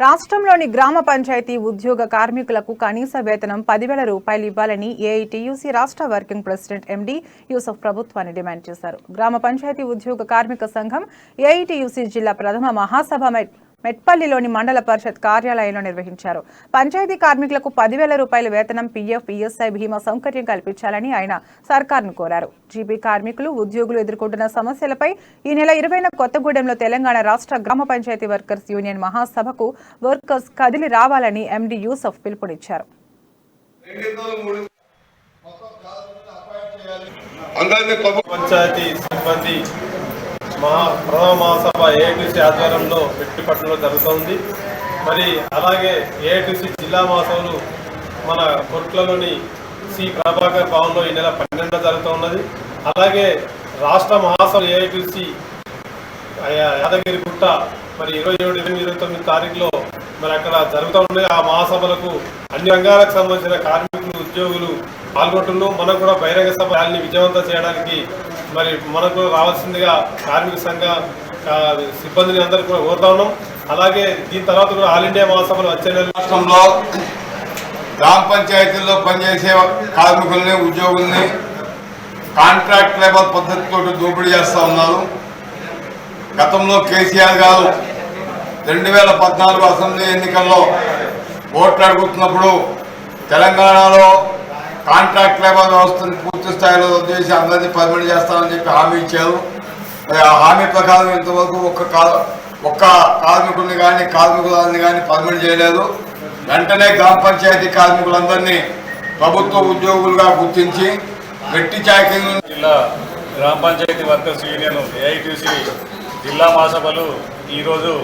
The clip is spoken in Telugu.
రాష్ట్రంలోని గ్రామ పంచాయతీ ఉద్యోగ కార్మికులకు కనీస వేతనం 10,000 రూపాయలు ఇవ్వాలని ఏఐటీయూసీ రాష్ట్ర వర్కింగ్ ప్రెసిడెంట్ ఎండి యూసఫ్ ప్రభుత్వాన్ని డిమాండ్ చేశారు. గ్రామ పంచాయతీ ఉద్యోగ కార్మిక సంఘం ఏఐటీయూసీ జిల్లా ప్రథమ మహాసభ మెట్పల్లిలోని మండల పరిషత్ కార్యాలయంలో నిర్వహించారు. పంచాయతీ కార్మికులకు 10,000 రూపాయల వేతనం, పీఎఫ్, ఈఎస్ఐ బీమా సౌకర్యం కల్పించాలని ఆయన సర్కార్ను కోరారు. జీపీ కార్మికులు, ఉద్యోగులు ఎదుర్కొంటున్న సమస్యలపై ఈ నెల 20న కొత్తగూడెంలో తెలంగాణ రాష్ట్ర గ్రామ పంచాయతీ వర్కర్స్ యూనియన్ మహాసభకు వర్కర్స్ కదిలి రావాలని ఎండి యూసఫ్ పిలుపునిచ్చారు. ప్రథమ మహాసభ ఏఐటీసీ ఆధ్వర్యంలో మెట్టిపట్నంలో జరుగుతోంది. మరి అలాగే ఏఐటీసీ జిల్లా మహాసభలు మన కొట్లలోని సి ప్రభాకర్ భవన్లో ఈ నెల 12న జరుగుతున్నది. అలాగే రాష్ట్ర మహాసభ ఏఐటీసీ యాదగిరిగుట్ట మరి 27, 29 తారీఖులో మరి అక్కడ జరుగుతూ ఉన్నాయి. ఆ మహాసభలకు అన్ని రంగాలకు సంబంధించిన కార్మికులు, ఉద్యోగులు పాల్గొంటున్నాం. మనం కూడా బహిరంగ సభ ర్యాలీని విజయవంతం చేయడానికి మరి మనకు రావాల్సిందిగా కార్మిక సంఘ సిబ్బందిని అందరూ కూడా కోరుతా ఉన్నాం. అలాగే దీని తర్వాత కూడా ఆల్ ఇండియా మహాసభలు వచ్చే రాష్ట్రంలో గ్రామ పంచాయతీల్లో పనిచేసే కార్మికుల్ని, ఉద్యోగుల్ని కాంట్రాక్ట్ లేబర్ పద్ధతితో దోపిడీ చేస్తూ ఉన్నారు. గతంలో కేసీఆర్ గారు 2014 అసెంబ్లీ ఎన్నికల్లో ఓట్లు అడుగుతున్నప్పుడు తెలంగాణలో కాంట్రాక్ట్ లేబర్ వ్యవస్థను పూర్తి స్థాయిలో రద్దు చేసి అందరినీ పర్మిట్ చేస్తామని చెప్పి హామీ ఇచ్చారు. ఆ హామీ ప్రకారం ఇంతవరకు ఒక్క కార్మికుల్ని కానీ కార్మికులని కానీ పర్మిట్ చేయలేదు. వెంటనే గ్రామ పంచాయతీ కార్మికులందరినీ ప్రభుత్వ ఉద్యోగులుగా గుర్తించి వెట్టి చాకరీ. జిల్లా గ్రామ పంచాయతీ వర్కర్స్ యూనియన్ ఏఐటీసీ జిల్లా మహాసభలు ఈరోజు